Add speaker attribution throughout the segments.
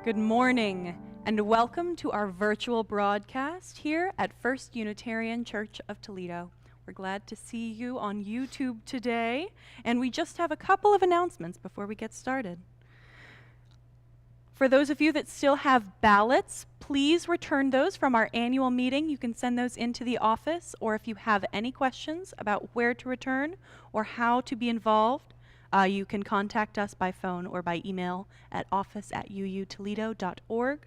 Speaker 1: Good morning, and welcome to our virtual broadcast here at First Unitarian Church of Toledo. We're glad to see you on YouTube today, and we just have a couple of announcements before we get started. For those of you that still have ballots, please return those from our annual meeting. You can send those into the office, or if you have any questions about where to return or how to be involved, you can contact us by phone or by email at office@uutoledo.org.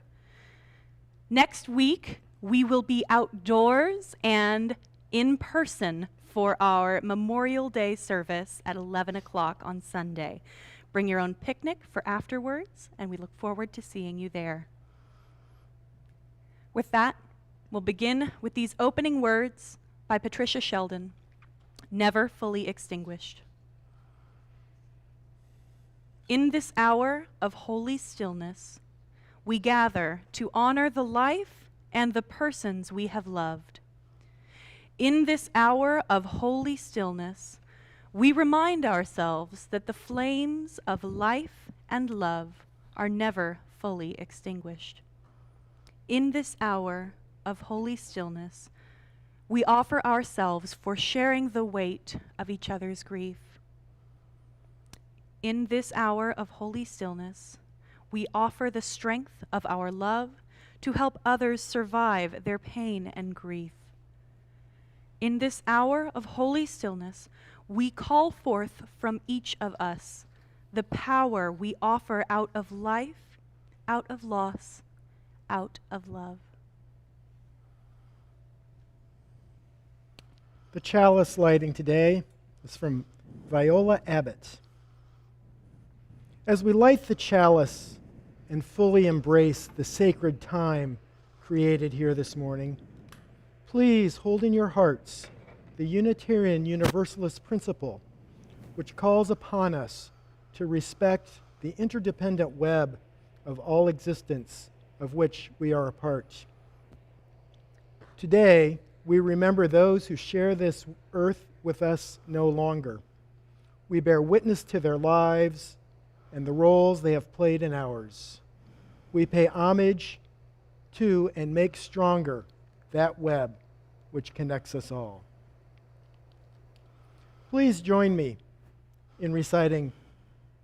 Speaker 1: Next week, we will be outdoors and in person for our Memorial Day service at 11 o'clock on Sunday. Bring your own picnic for afterwards, and we look forward to seeing you there. With that, we'll begin with these opening words by Patricia Sheldon, Never Fully Extinguished. In this hour of holy stillness, we gather to honor the life and the persons we have loved. In this hour of holy stillness, we remind ourselves that the flames of life and love are never fully extinguished. In this hour of holy stillness, we offer ourselves for sharing the weight of each other's grief. In this hour of holy stillness, we offer the strength of our love to help others survive their pain and grief. In this hour of holy stillness, we call forth from each of us the power we offer out of life, out of loss, out of love.
Speaker 2: The chalice lighting today is from Viola Abbott. As we light the chalice and fully embrace the sacred time created here this morning, please hold in your hearts the Unitarian Universalist principle, which calls upon us to respect the interdependent web of all existence of which we are a part. Today, we remember those who share this earth with us no longer. We bear witness to their lives and the roles they have played in ours. We pay homage to and make stronger that web which connects us all. Please join me in reciting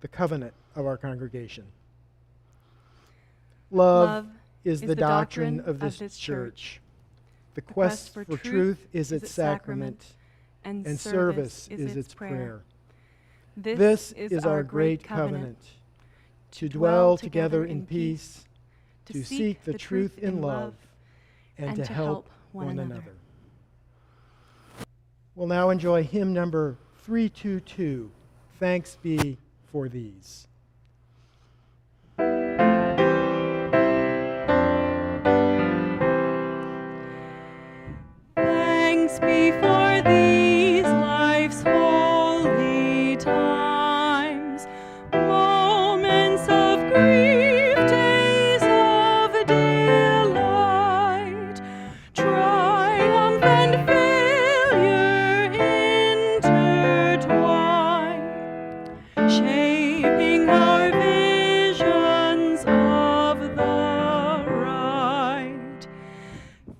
Speaker 2: the covenant of our congregation. Love is the doctrine of this church. The quest for truth is its sacrament, and service is its prayer. This is our great covenant, to dwell together in peace, to seek the truth in love, and to help one another. We'll now enjoy hymn number 322, Thanks Be for These.
Speaker 1: Thanks be for these life's holy times, moments of grief, days of delight, triumph and failure intertwined, shaping our visions of the right.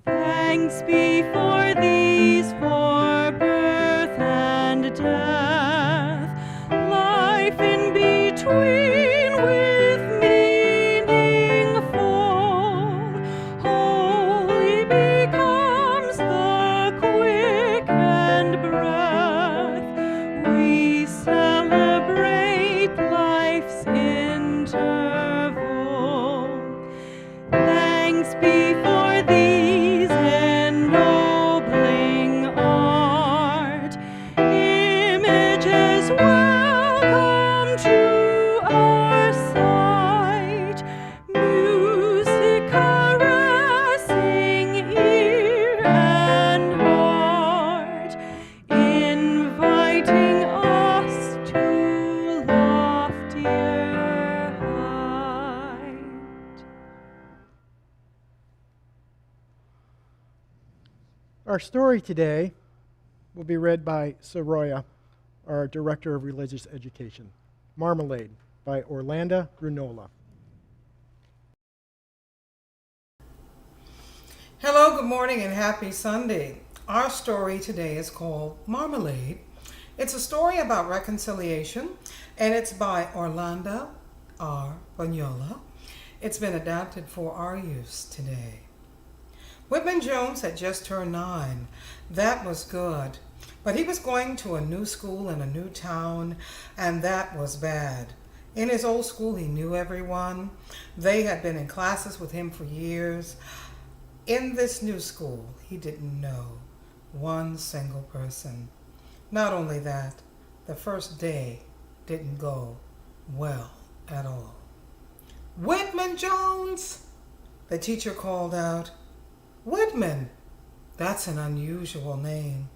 Speaker 1: Thanks be for these, for birth and death, life in between with meaning full. Holy becomes the quickened breath. We celebrate life's interval. Thanks be for these ennobling art, images welcome to our sight, music caressing ear and heart, inviting us to loftier height.
Speaker 2: Our story today will be read by Soroya, our Director of Religious Education. Marmalade by Orlando Brunola.
Speaker 3: Hello, good morning, and happy Sunday. Our story today is called Marmalade. It's a story about reconciliation, and it's by Orlando R. Bagnola. It's been adapted for our use today. Whitman Jones had just turned 9. That was good. But he was going to a new school in a new town, and that was bad. In his old school, he knew everyone. They had been in classes with him for years. In this new school, he didn't know one single person. Not only that, the first day didn't go well at all. "Whitman Jones!" the teacher called out. "Whitman, that's an unusual name."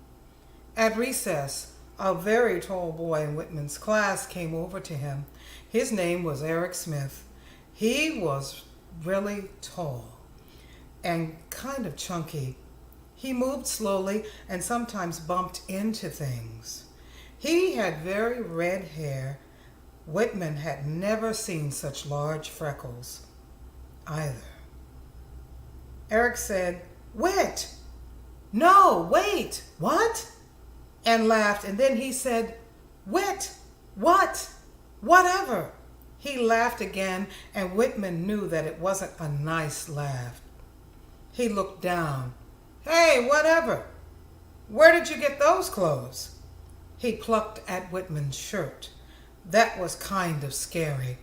Speaker 3: At recess, a very tall boy in Whitman's class came over to him. His name was Eric Smith. He was really tall and kind of chunky. He moved slowly and sometimes bumped into things. He had very red hair. Whitman had never seen such large freckles either. Eric said, "Whit!" "No, wait, what?" and laughed, and then he said, "Whit, what? Whatever." He laughed again, and Whitman knew that it wasn't a nice laugh. He looked down. "Hey, whatever. Where did you get those clothes?" He plucked at Whitman's shirt. That was kind of scary.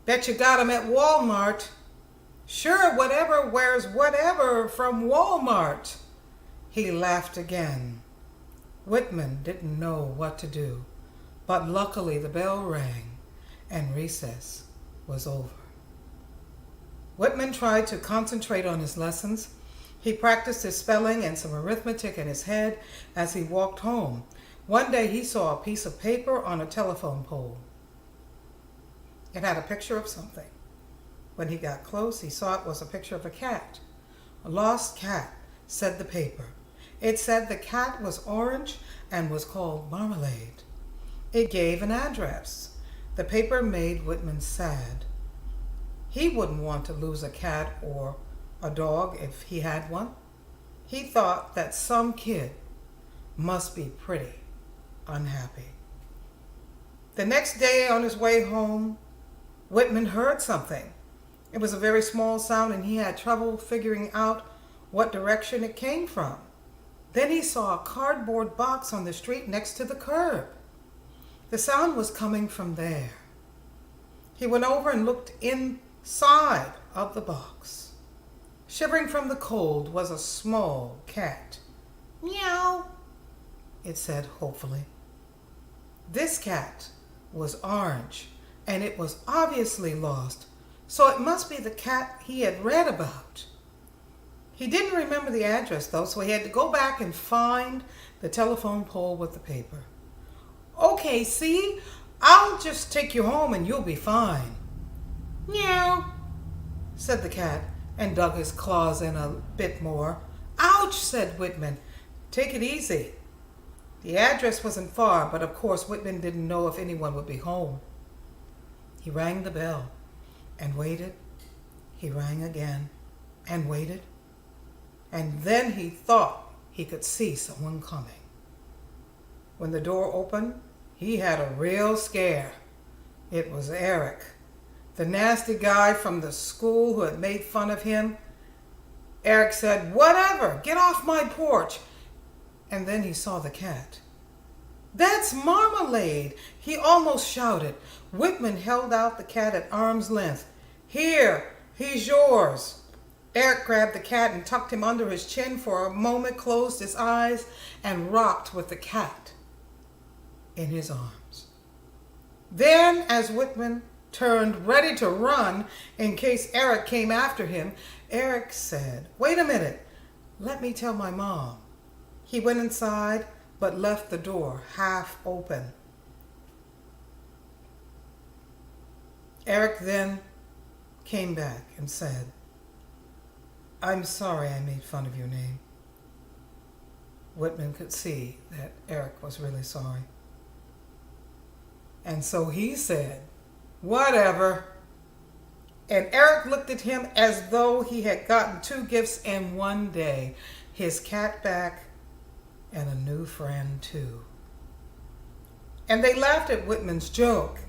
Speaker 3: "Bet you got 'em at Walmart." "Sure, whatever wears whatever from Walmart." He laughed again. Whitman didn't know what to do, but luckily the bell rang and recess was over. Whitman tried to concentrate on his lessons. He practiced his spelling and some arithmetic in his head as he walked home. One day he saw a piece of paper on a telephone pole. It had a picture of something. When he got close, he saw it was a picture of a cat. "A lost cat," said the paper. It said the cat was orange and was called Marmalade. It gave an address. The paper made Whitman sad. He wouldn't want to lose a cat or a dog if he had one. He thought that some kid must be pretty unhappy. The next day on his way home, Whitman heard something. It was a very small sound, and he had trouble figuring out what direction it came from. Then he saw a cardboard box on the street next to the curb. The sound was coming from there. He went over and looked inside of the box. Shivering from the cold was a small cat. "Meow," it said hopefully. This cat was orange, and it was obviously lost, so it must be the cat he had read about. He didn't remember the address, though, so he had to go back and find the telephone pole with the paper. "Okay, see? I'll just take you home and you'll be fine." "Meow," said the cat and dug his claws in a bit more. "Ouch," said Whitman. "Take it easy." The address wasn't far, but of course Whitman didn't know if anyone would be home. He rang the bell and waited. He rang again and waited. And then he thought he could see someone coming. When the door opened, he had a real scare. It was Eric, the nasty guy from the school who had made fun of him. Eric said, "Whatever, get off my porch." And then he saw the cat. "That's Marmalade," he almost shouted. Whitman held out the cat at arm's length. "Here, he's yours." Eric grabbed the cat and tucked him under his chin for a moment, closed his eyes, and rocked with the cat in his arms. Then, as Whitman turned ready to run in case Eric came after him, Eric said, "Wait a minute, let me tell my mom." He went inside, but left the door half open. Eric then came back and said, "I'm sorry I made fun of your name." Whitman could see that Eric was really sorry. And so he said, "Whatever." And Eric looked at him as though he had gotten two gifts in one day, his cat back and a new friend too. And they laughed at Whitman's joke.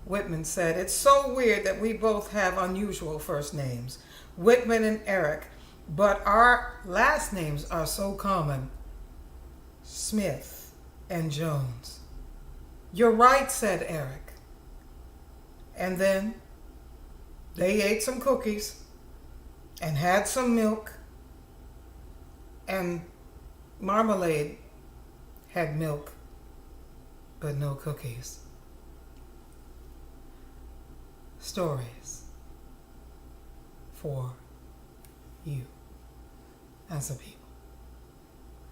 Speaker 3: Whitman said, "It's so weird that we both have unusual first names, Whitman and Eric, but our last names are so common, Smith and Jones." "You're right," said Eric. And then they ate some cookies and had some milk, and Marmalade had milk but no cookies. Stories for you as a people.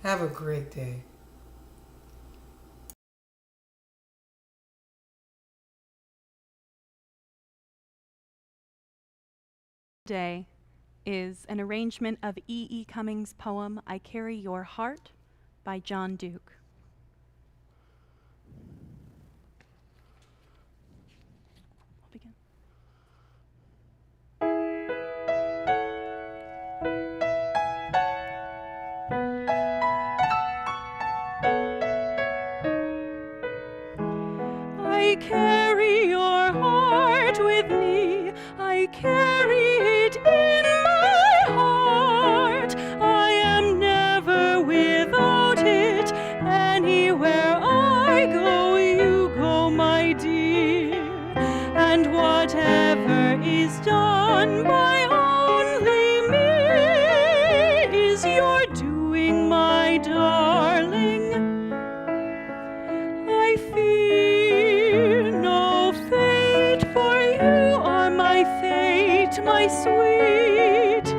Speaker 3: Have a great day.
Speaker 1: Today is an arrangement of E. E. Cummings' poem, "I Carry Your Heart" by John Duke. I'll begin. I carry your heart with me, I carry it in my heart. I am never without it. Anywhere I go, you go, my dear. And whatever is done by only me is your doing, my darling. I fear no fate, for you are my fate, my sweet.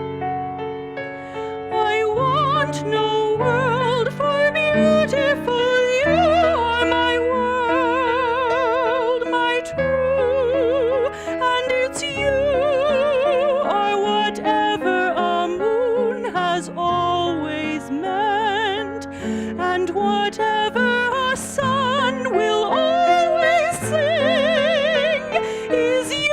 Speaker 1: I want no world, for beautiful you are my world, my true. And it's you are whatever a moon has always meant, and whatever a sun will always sing is you.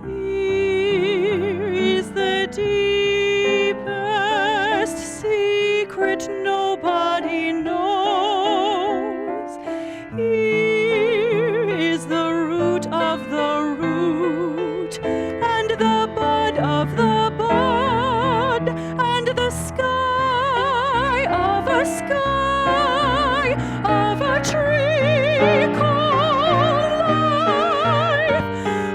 Speaker 1: Here is the deepest secret nobody knows. Here is the root of the root, and the bud of the bud, and the sky of a tree called life,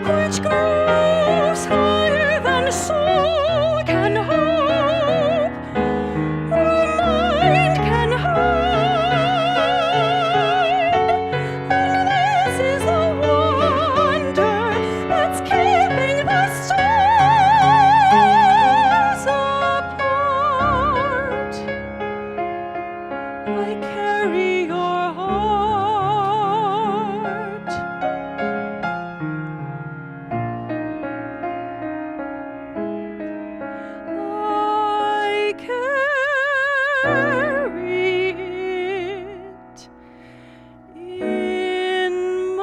Speaker 1: which grows higher than soul can hope, or mind can hide. And this is the wonder that's keeping the stars apart. I carry your heart. I carry it in my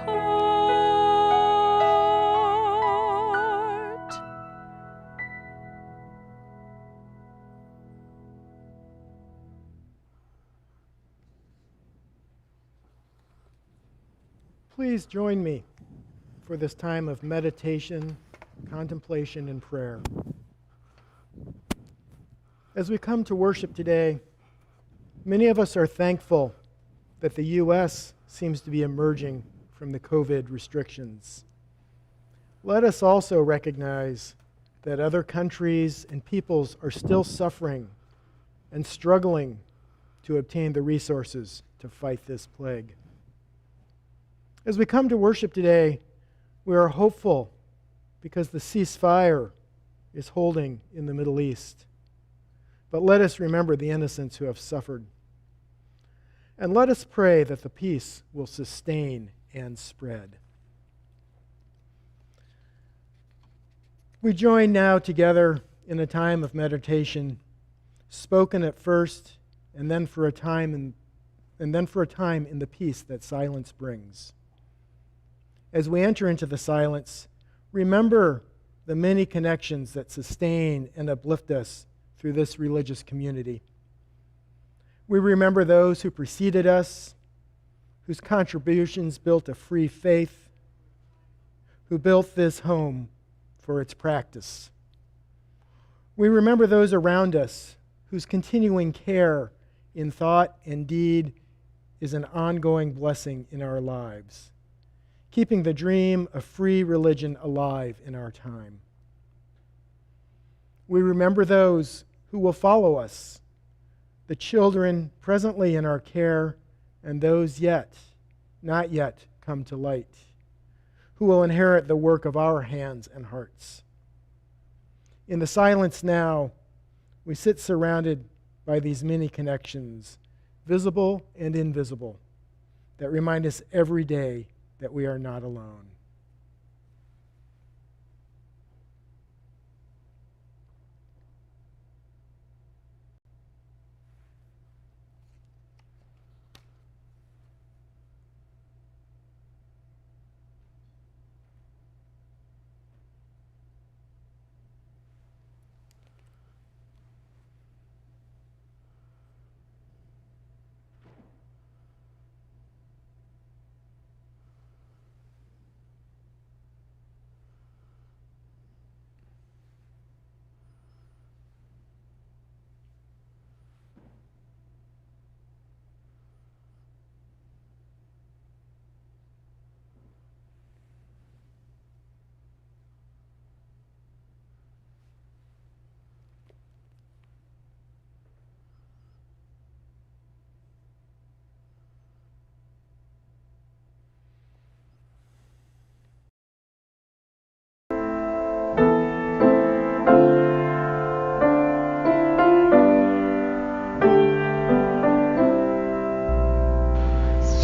Speaker 1: heart.
Speaker 2: Please join me for this time of meditation, contemplation, and prayer. As we come to worship today, many of us are thankful that the U.S. seems to be emerging from the COVID restrictions. Let us also recognize that other countries and peoples are still suffering and struggling to obtain the resources to fight this plague. As we come to worship today, we are hopeful because the ceasefire is holding in the Middle East. But let us remember the innocents who have suffered. And let us pray that the peace will sustain and spread. We join now together in a time of meditation, spoken at first, and then for a time in the peace that silence brings. As we enter into the silence, remember the many connections that sustain and uplift us through this religious community. We remember those who preceded us, whose contributions built a free faith, who built this home for its practice. We remember those around us whose continuing care in thought and deed is an ongoing blessing in our lives, keeping the dream of free religion alive in our time. We remember those who will follow us, the children presently in our care and those not yet come to light, who will inherit the work of our hands and hearts. In the silence now, we sit surrounded by these many connections, visible and invisible, that remind us every day that we are not alone.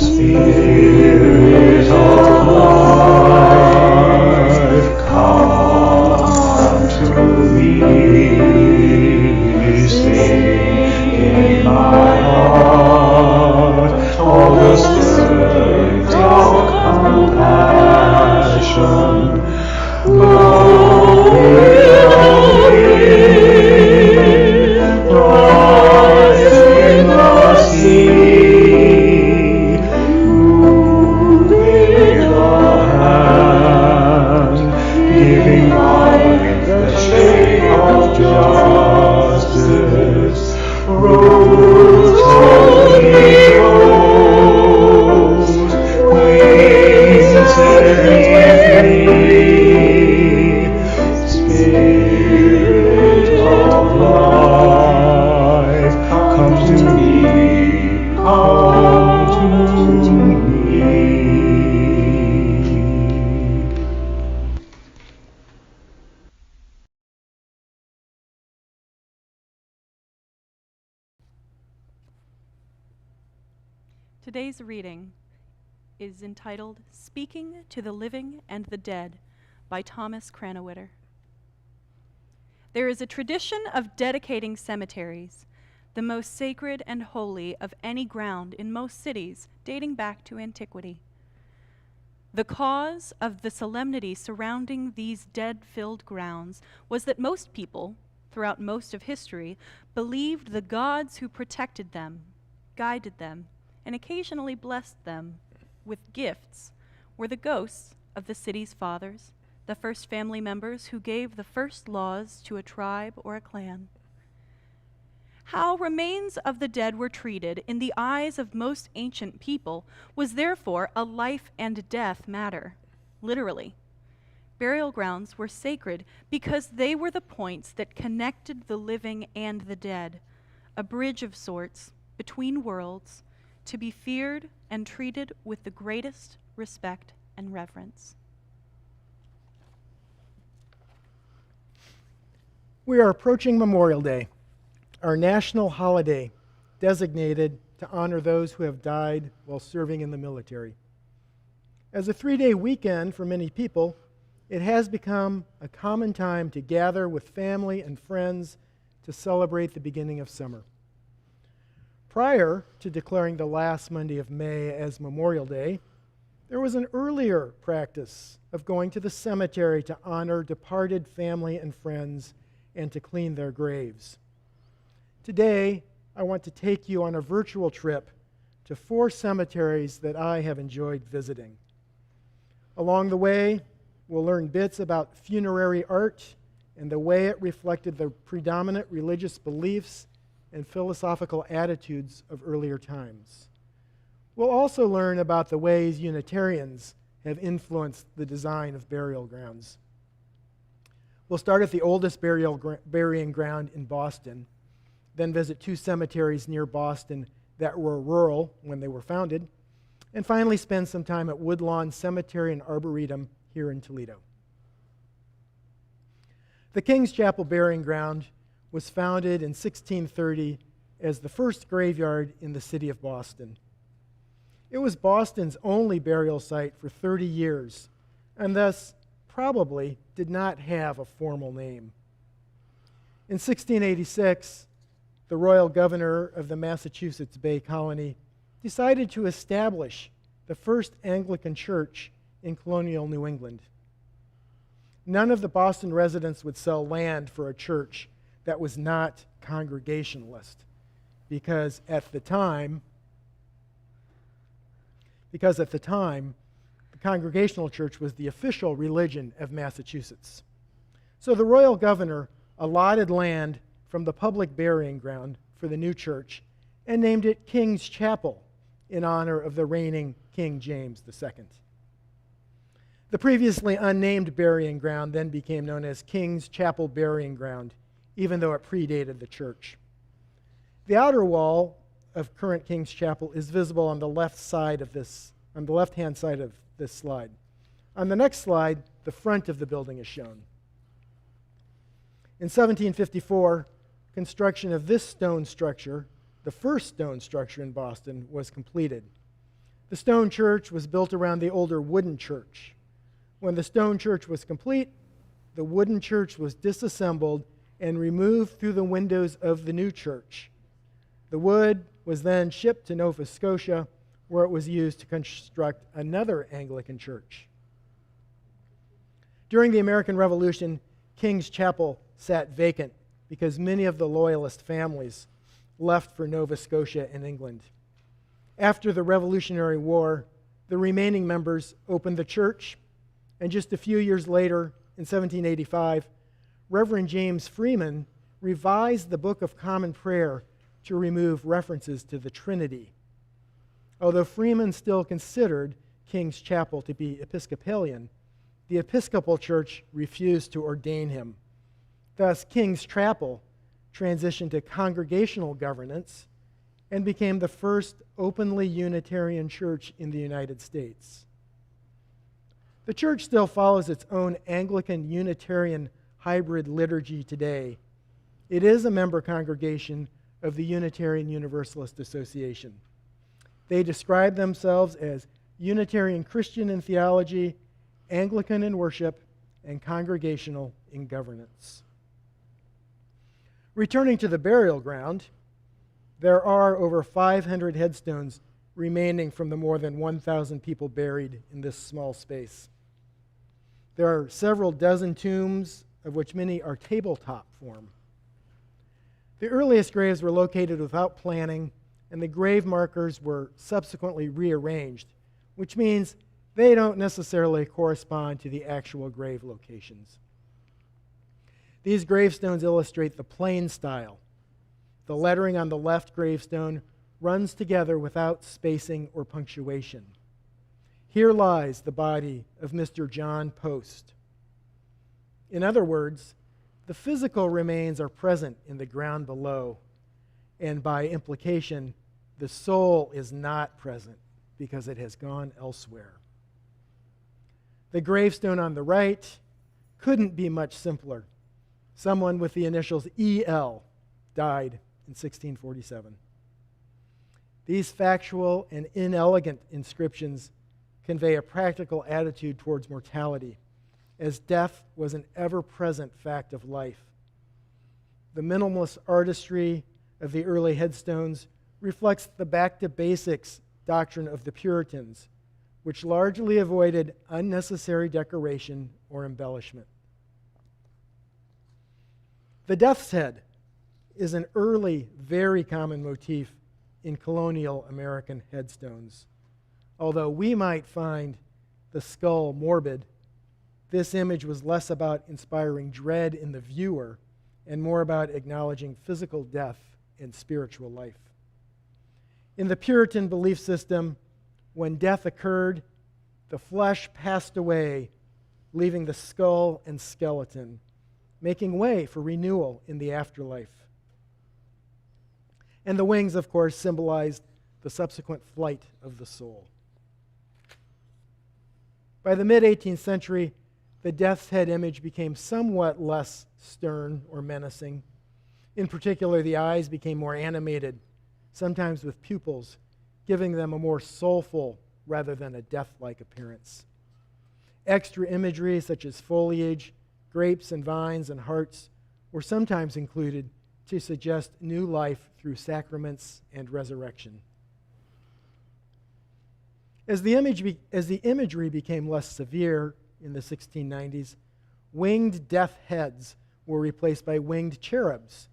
Speaker 4: Spirit of life, come to me, sing in my heart all the strength of compassion. Rise in the sea, moving the hand, giving life the shape of justice. Rose, holy rose, wings set me free. Spirit of life, come to me, come to me.
Speaker 1: Today's reading is entitled Speaking to the Living and the Dead by Thomas Cranowitter. There is a tradition of dedicating cemeteries, the most sacred and holy of any ground in most cities, dating back to antiquity. The cause of the solemnity surrounding these dead-filled grounds was that most people, throughout most of history, believed the gods who protected them, guided them, and occasionally blessed them with gifts were the ghosts of the city's fathers, the first family members who gave the first laws to a tribe or a clan. How remains of the dead were treated in the eyes of most ancient people was therefore a life and death matter, literally. Burial grounds were sacred because they were the points that connected the living and the dead, a bridge of sorts between worlds, to be feared and treated with the greatest respect and reverence.
Speaker 2: We are approaching Memorial Day, our national holiday designated to honor those who have died while serving in the military. As a 3-day weekend for many people, it has become a common time to gather with family and friends to celebrate the beginning of summer. Prior to declaring the last Monday of May as Memorial Day, there was an earlier practice of going to the cemetery to honor departed family and friends and to clean their graves. Today, I want to take you on a virtual trip to 4 cemeteries that I have enjoyed visiting. Along the way, we'll learn bits about funerary art and the way it reflected the predominant religious beliefs and philosophical attitudes of earlier times. We'll also learn about the ways Unitarians have influenced the design of burial grounds. We'll start at the oldest burying ground in Boston, then visit 2 cemeteries near Boston that were rural when they were founded, and finally spend some time at Woodlawn Cemetery and Arboretum here in Toledo. The King's Chapel Burying Ground was founded in 1630 as the first graveyard in the city of Boston. It was Boston's only burial site for 30 years, and thus probably did not have a formal name. In 1686, the royal governor of the Massachusetts Bay Colony decided to establish the first Anglican church in colonial New England. None of the Boston residents would sell land for a church that was not Congregationalist, because at the time, the Congregational Church was the official religion of Massachusetts. So the royal governor allotted land from the public burying ground for the new church and named it King's Chapel in honor of the reigning King James II. The previously unnamed burying ground then became known as King's Chapel Burying Ground, even though it predated the church. The outer wall of current King's Chapel is visible on the left-hand side of this slide. On the next slide, the front of the building is shown. In 1754, construction of this stone structure, the first stone structure in Boston, was completed. The stone church was built around the older wooden church. When the stone church was complete, the wooden church was disassembled and removed through the windows of the new church. The wood was then shipped to Nova Scotia, where it was used to construct another Anglican church. During the American Revolution, King's Chapel sat vacant because many of the Loyalist families left for Nova Scotia and England. After the Revolutionary War, the remaining members opened the church, and just a few years later, in 1785, Reverend James Freeman revised the Book of Common Prayer to remove references to the Trinity. Although Freeman still considered King's Chapel to be Episcopalian, the Episcopal Church refused to ordain him. Thus, King's Chapel transitioned to congregational governance and became the first openly Unitarian church in the United States. The church still follows its own Anglican Unitarian hybrid liturgy today. It is a member congregation of the Unitarian Universalist Association. They describe themselves as Unitarian Christian in theology, Anglican in worship, and congregational in governance. Returning to the burial ground, there are over 500 headstones remaining from the more than 1,000 people buried in this small space. There are several dozen tombs, of which many are tabletop form. The earliest graves were located without planning, and the grave markers were subsequently rearranged, which means they don't necessarily correspond to the actual grave locations. These gravestones illustrate the plain style. The lettering on the left gravestone runs together without spacing or punctuation. Here lies the body of Mr. John Post. In other words, the physical remains are present in the ground below, and by implication, the soul is not present because it has gone elsewhere. The gravestone on the right couldn't be much simpler. Someone with the initials EL died in 1647. These factual and inelegant inscriptions convey a practical attitude towards mortality, as death was an ever-present fact of life. The minimalist artistry of the early headstones reflects the back-to-basics doctrine of the Puritans, which largely avoided unnecessary decoration or embellishment. The death's head is an early, very common motif in colonial American headstones. Although we might find the skull morbid, this image was less about inspiring dread in the viewer and more about acknowledging physical death and spiritual life. In the Puritan belief system, when death occurred, the flesh passed away, leaving the skull and skeleton, making way for renewal in the afterlife. And the wings, of course, symbolized the subsequent flight of the soul. By the mid-18th century, the death's head image became somewhat less stern or menacing. In particular, the eyes became more animated, sometimes with pupils, giving them a more soulful rather than a death-like appearance. Extra imagery such as foliage, grapes and vines and hearts were sometimes included to suggest new life through sacraments and resurrection. As the imagery became less severe in the 1690s, winged death heads were replaced by winged cherubs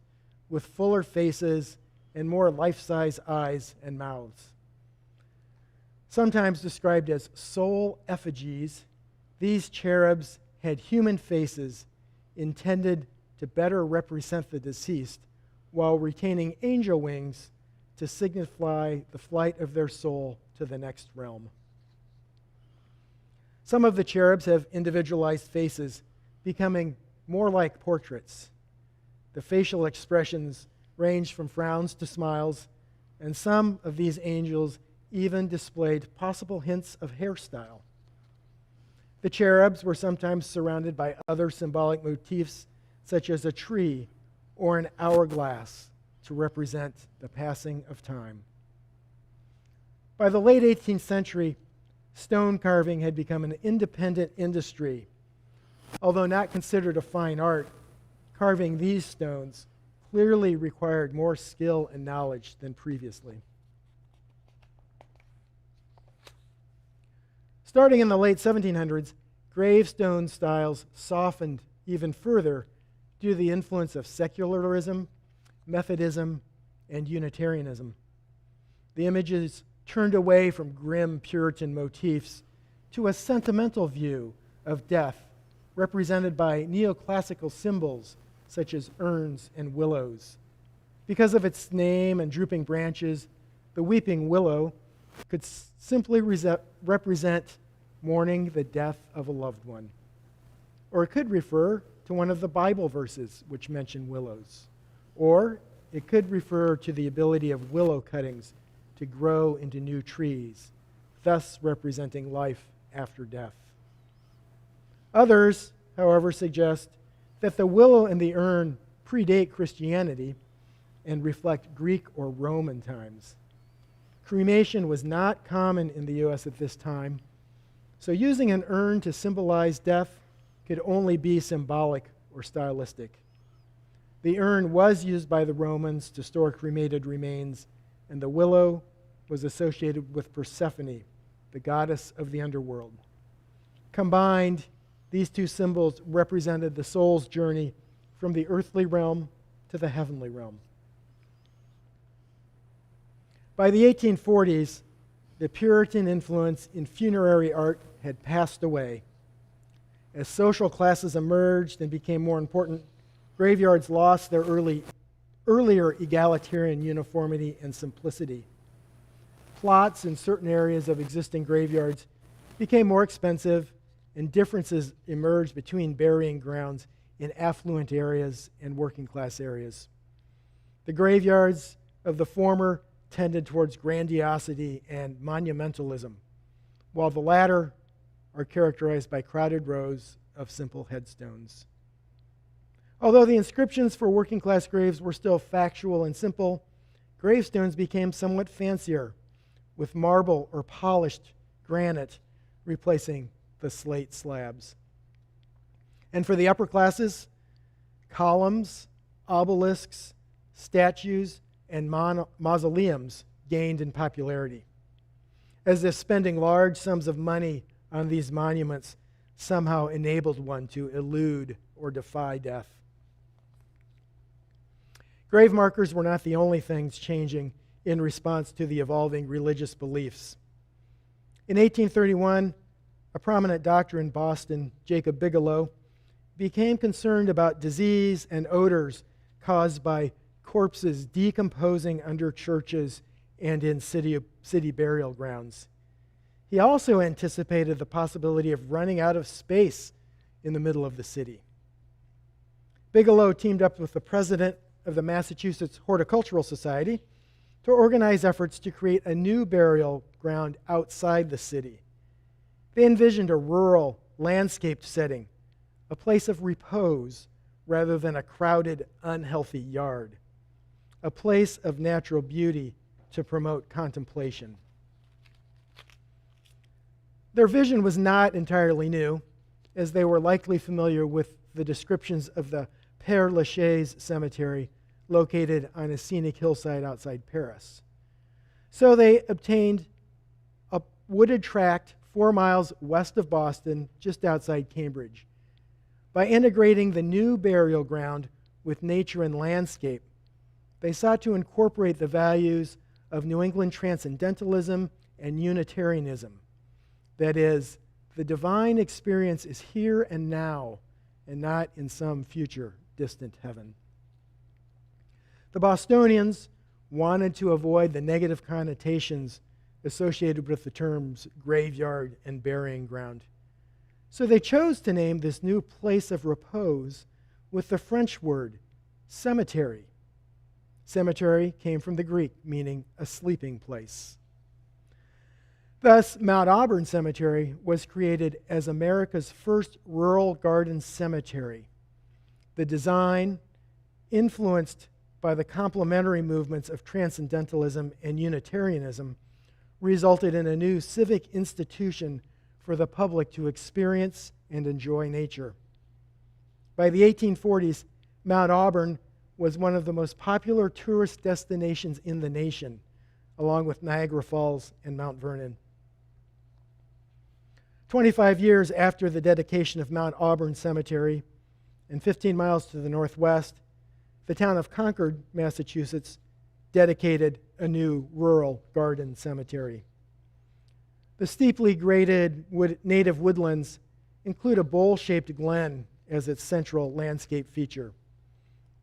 Speaker 2: with fuller faces and more life-size eyes and mouths. Sometimes described as soul effigies, these cherubs had human faces intended to better represent the deceased while retaining angel wings to signify the flight of their soul to the next realm. Some of the cherubs have individualized faces, becoming more like portraits. The facial expressions range from frowns to smiles, and some of these angels even displayed possible hints of hairstyle. The cherubs were sometimes surrounded by other symbolic motifs, such as a tree or an hourglass, to represent the passing of time. By the late 18th century, stone carving had become an independent industry. Although not considered a fine art, carving these stones clearly required more skill and knowledge than previously. Starting in the late 1700s, gravestone styles softened even further due to the influence of secularism, Methodism, and Unitarianism. The images turned away from grim Puritan motifs to a sentimental view of death, represented by neoclassical symbols such as urns and willows. Because of its name and drooping branches, the weeping willow could simply represent mourning the death of a loved one. Or it could refer to one of the Bible verses which mention willows. Or it could refer to the ability of willow cuttings to grow into new trees, thus representing life after death. Others, however, suggest that the willow and the urn predate Christianity and reflect Greek or Roman times. Cremation was not common in the U.S. at this time, so using an urn to symbolize death could only be symbolic or stylistic. The urn was used by the Romans to store cremated remains, and the willow was associated with Persephone, the goddess of the underworld. Combined, these two symbols represented the soul's journey from the earthly realm to the heavenly realm. By the 1840s, the Puritan influence in funerary art had passed away. As social classes emerged and became more important, graveyards lost their earlier egalitarian uniformity and simplicity. Plots in certain areas of existing graveyards became more expensive, and differences emerged between burying grounds in affluent areas and working class areas. The graveyards of the former tended towards grandiosity and monumentalism, while the latter are characterized by crowded rows of simple headstones. Although the inscriptions for working class graves were still factual and simple, gravestones became somewhat fancier, with marble or polished granite replacing the slate slabs. And for the upper classes, columns, obelisks, statues, and mausoleums gained in popularity, as if spending large sums of money on these monuments somehow enabled one to elude or defy death. Grave markers were not the only things changing in response to the evolving religious beliefs. In 1831, a prominent doctor in Boston, Jacob Bigelow, became concerned about disease and odors caused by corpses decomposing under churches and in city burial grounds. He also anticipated the possibility of running out of space in the middle of the city. Bigelow teamed up with the president of the Massachusetts Horticultural Society to organize efforts to create a new burial ground outside the city. They envisioned a rural, landscaped setting, a place of repose rather than a crowded, unhealthy yard, a place of natural beauty to promote contemplation. Their vision was not entirely new, as they were likely familiar with the descriptions of the Père Lachaise Cemetery located on a scenic hillside outside Paris. So they obtained a wooded tract 4 miles west of Boston, just outside Cambridge. By integrating the new burial ground with nature and landscape, they sought to incorporate the values of New England transcendentalism and Unitarianism. That is, the divine experience is here and now, and not in some future distant heaven. The Bostonians wanted to avoid the negative connotations associated with the terms graveyard and burying ground. So they chose to name this new place of repose with the French word cemetery. Cemetery came from the Greek, meaning a sleeping place. Thus, Mount Auburn Cemetery was created as America's first rural garden cemetery. The design, influenced by the complementary movements of Transcendentalism and Unitarianism, resulted in a new civic institution for the public to experience and enjoy nature. By the 1840s, Mount Auburn was one of the most popular tourist destinations in the nation, along with Niagara Falls and Mount Vernon. 25 years after the dedication of Mount Auburn Cemetery, and 15 miles to the northwest, the town of Concord, Massachusetts, dedicated a new rural garden cemetery. The steeply graded native woodlands include a bowl-shaped glen as its central landscape feature.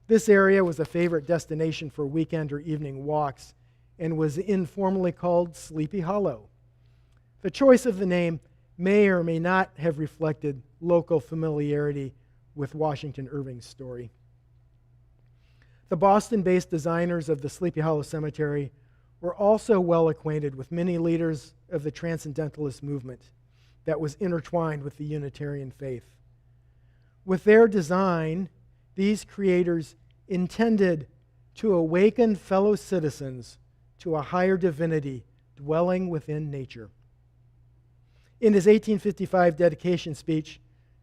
Speaker 2: This area was a favorite destination for weekend or evening walks and was informally called Sleepy Hollow. The choice of the name may or may not have reflected local familiarity with Washington Irving's story. The Boston-based designers of the Sleepy Hollow Cemetery were also well acquainted with many leaders of the Transcendentalist movement that was intertwined with the Unitarian faith. With their design, these creators intended to awaken fellow citizens to a higher divinity dwelling within nature. In his 1855 dedication speech,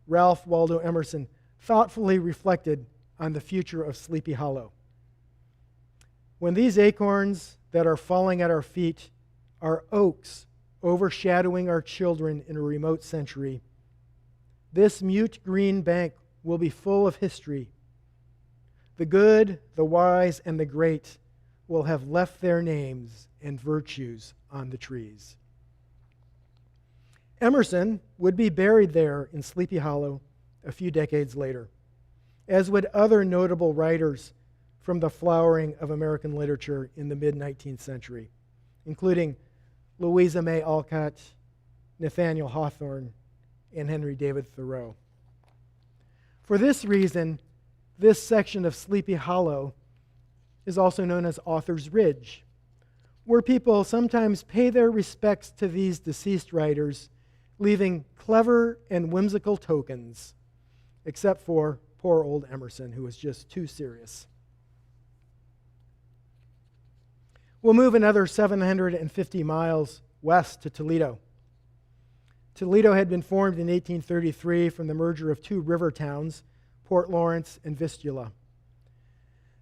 Speaker 2: Ralph Waldo Emerson thoughtfully reflected on the future of Sleepy Hollow. When these acorns that are falling at our feet are oaks overshadowing our children in a remote century, this mute green bank will be full of history. The good, the wise, and the great will have left their names and virtues on the trees. Emerson would be buried there in Sleepy Hollow a few decades later, as would other notable writers from the flowering of American literature in the mid-19th century, including Louisa May Alcott, Nathaniel Hawthorne, and Henry David Thoreau. For this reason, this section of Sleepy Hollow is also known as Author's Ridge, where people sometimes pay their respects to these deceased writers, leaving clever and whimsical tokens, except for poor old Emerson, who was just too serious. We'll move another 750 miles west to Toledo. Toledo had been formed in 1833 from the merger of two river towns, Port Lawrence and Vistula.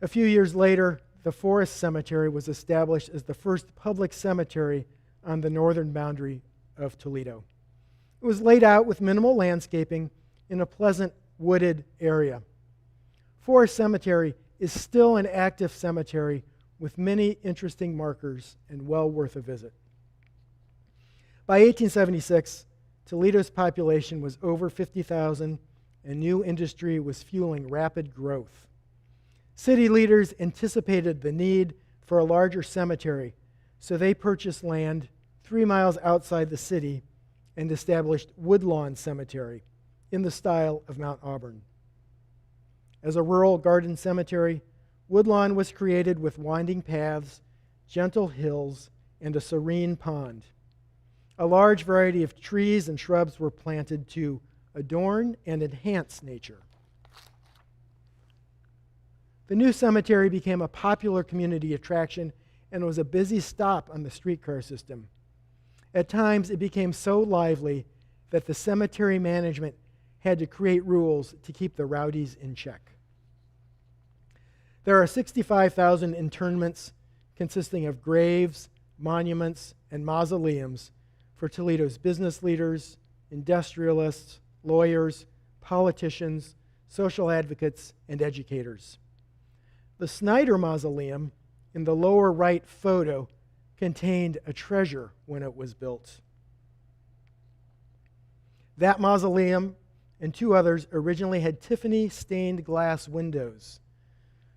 Speaker 2: A few years later, the Forest Cemetery was established as the first public cemetery on the northern boundary of Toledo. It was laid out with minimal landscaping in a pleasant wooded area. Forest Cemetery is still an active cemetery with many interesting markers and well worth a visit. By 1876, Toledo's population was over 50,000 and new industry was fueling rapid growth. City leaders anticipated the need for a larger cemetery, so they purchased land 3 miles outside the city and established Woodlawn Cemetery in the style of Mount Auburn. As a rural garden cemetery, Woodlawn was created with winding paths, gentle hills, and a serene pond. A large variety of trees and shrubs were planted to adorn and enhance nature. The new cemetery became a popular community attraction and was a busy stop on the streetcar system. At times, it became so lively that the cemetery management had to create rules to keep the rowdies in check. There are 65,000 interments consisting of graves, monuments, and mausoleums for Toledo's business leaders, industrialists, lawyers, politicians, social advocates, and educators. The Snyder Mausoleum in the lower right photo contained a treasure when it was built. That mausoleum and two others originally had Tiffany stained glass windows.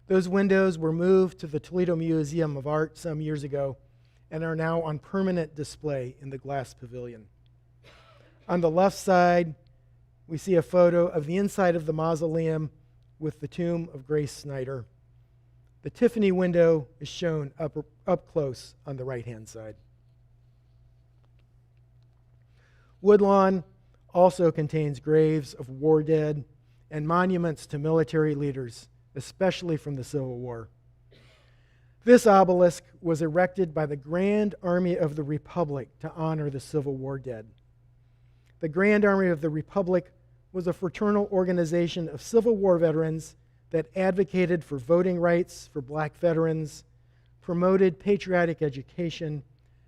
Speaker 2: Those windows were moved to the Toledo Museum of Art some years ago and are now on permanent display in the glass pavilion. On the left side, we see a photo of the inside of the mausoleum with the tomb of Grace Snyder. The Tiffany window is shown up close on the right-hand side. Woodlawn also contains graves of war dead and monuments to military leaders, especially from the Civil War. This obelisk was erected by the Grand Army of the Republic to honor the Civil War dead. The Grand Army of the Republic was a fraternal organization of Civil War veterans that advocated for voting rights for black veterans, promoted patriotic education,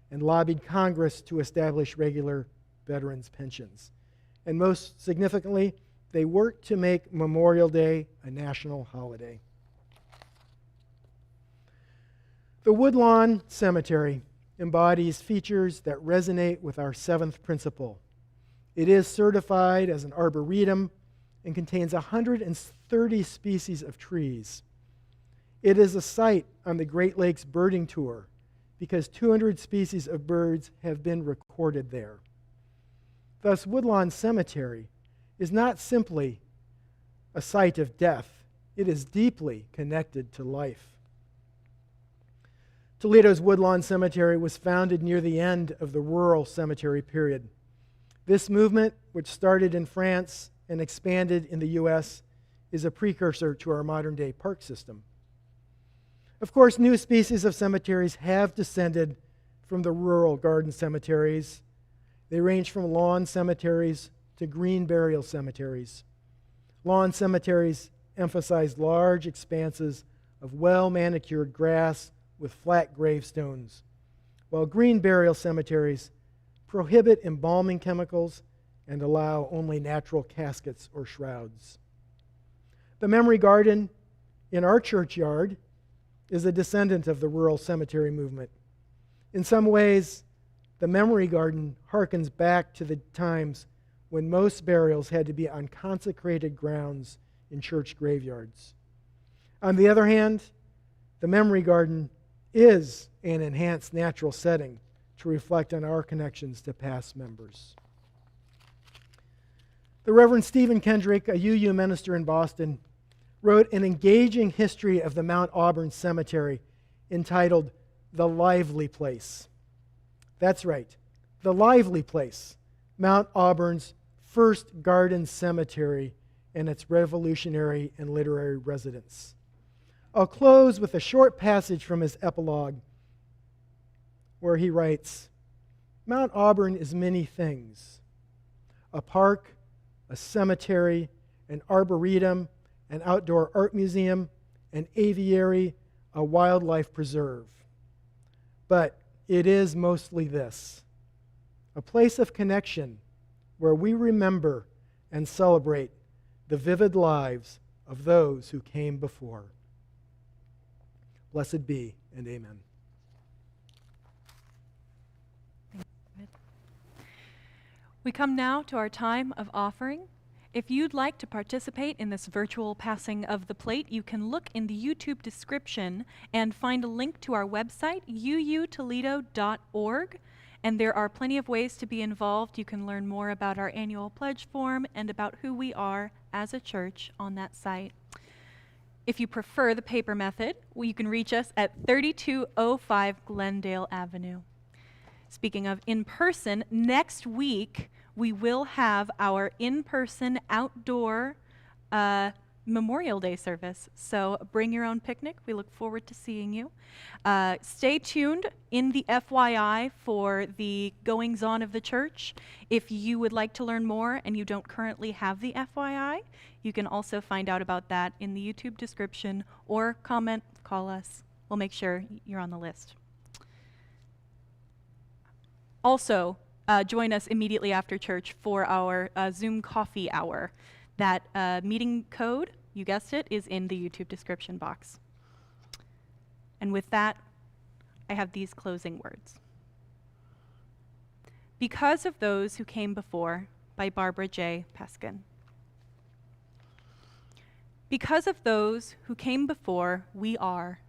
Speaker 2: and lobbied Congress to establish regular veterans' pensions. And most significantly, they worked to make Memorial Day a national holiday. The Woodlawn Cemetery embodies features that resonate with our seventh principle. It is certified as an arboretum and contains 130 species of trees. It is a site on the Great Lakes Birding Tour because 200 species of birds have been recorded there. Thus, Woodlawn Cemetery is not simply a site of death, it is deeply connected to life. Toledo's Woodlawn Cemetery was founded near the end of the rural cemetery period. This movement, which started in France and expanded in the U.S., is a precursor to our modern-day park system. Of course, new species of cemeteries have descended from the rural garden cemeteries. They range from lawn cemeteries to green burial cemeteries. Lawn cemeteries emphasize large expanses of well-manicured grass with flat gravestones, while green burial cemeteries prohibit embalming chemicals and allow only natural caskets or shrouds. The memory garden in our churchyard is a descendant of the rural cemetery movement. In some ways, the memory garden harkens back to the times when most burials had to be on consecrated grounds in church graveyards. On the other hand, the memory garden is an enhanced natural setting to reflect on our connections to past members. The Reverend Stephen Kendrick, a UU minister in Boston, wrote an engaging history of the Mount Auburn Cemetery entitled The Lively Place. That's right, The Lively Place, Mount Auburn's first garden cemetery and its revolutionary and literary residents. I'll close with a short passage from his epilogue where he writes, Mount Auburn is many things: a park, a cemetery, an arboretum, an outdoor art museum, an aviary, a wildlife preserve. But it is mostly this: a place of connection where we remember and celebrate the vivid lives of those who came before. Blessed be, and amen.
Speaker 1: We come now to our time of offering. If you'd like to participate in this virtual passing of the plate, you can look in the YouTube description and find a link to our website, uutoledo.org. And there are plenty of ways to be involved. You can learn more about our annual pledge form and about who we are as a church on that site. If you prefer the paper method, you can reach us at 3205 Glendale Avenue. Speaking of in-person, next week we will have our in-person outdoor Memorial Day service. So bring your own picnic. We look forward to seeing you. Stay tuned in the FYI for the goings-on of the church. If you would like to learn more and you don't currently have the FYI, you can also find out about that in the YouTube description or comment, call us. We'll make sure you're on the list. Also, join us immediately after church for our Zoom coffee hour. That meeting code, you guessed it, is in the YouTube description box. And with that, I have these closing words. Because of Those Who Came Before, by Barbara J. Peskin. Because of those who came before, we are.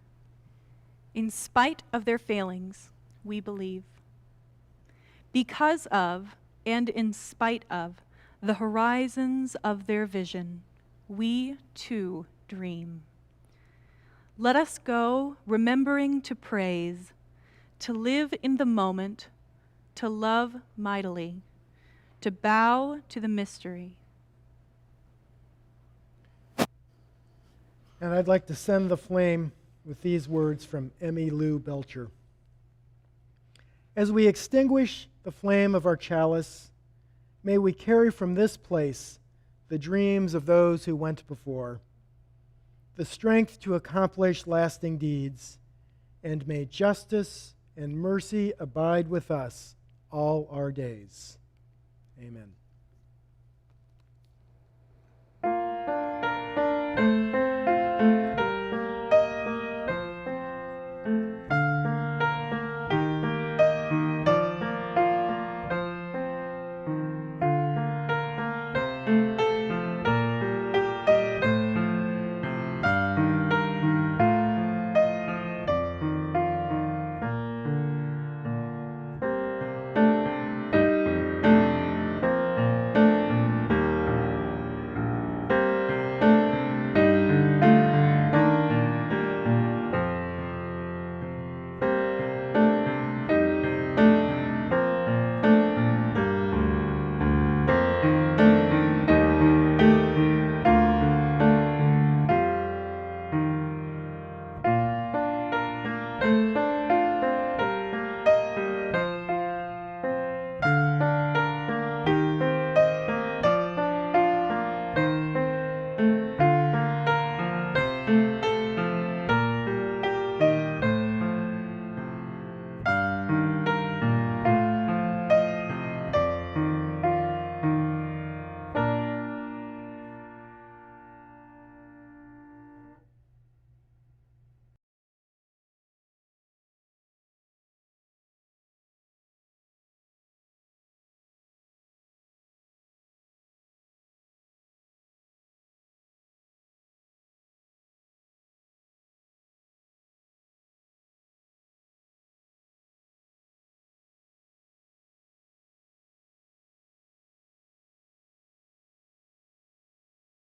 Speaker 1: In spite of their failings, we believe. Because of, and in spite of, the horizons of their vision, we too dream. Let us go remembering to praise, to live in the moment, to love mightily, to bow to the mystery.
Speaker 2: And I'd like to send the flame with these words from Emmy Lou Belcher. As we extinguish the flame of our chalice, may we carry from this place the dreams of those who went before, the strength to accomplish lasting deeds, and may justice and mercy abide with us all our days. Amen.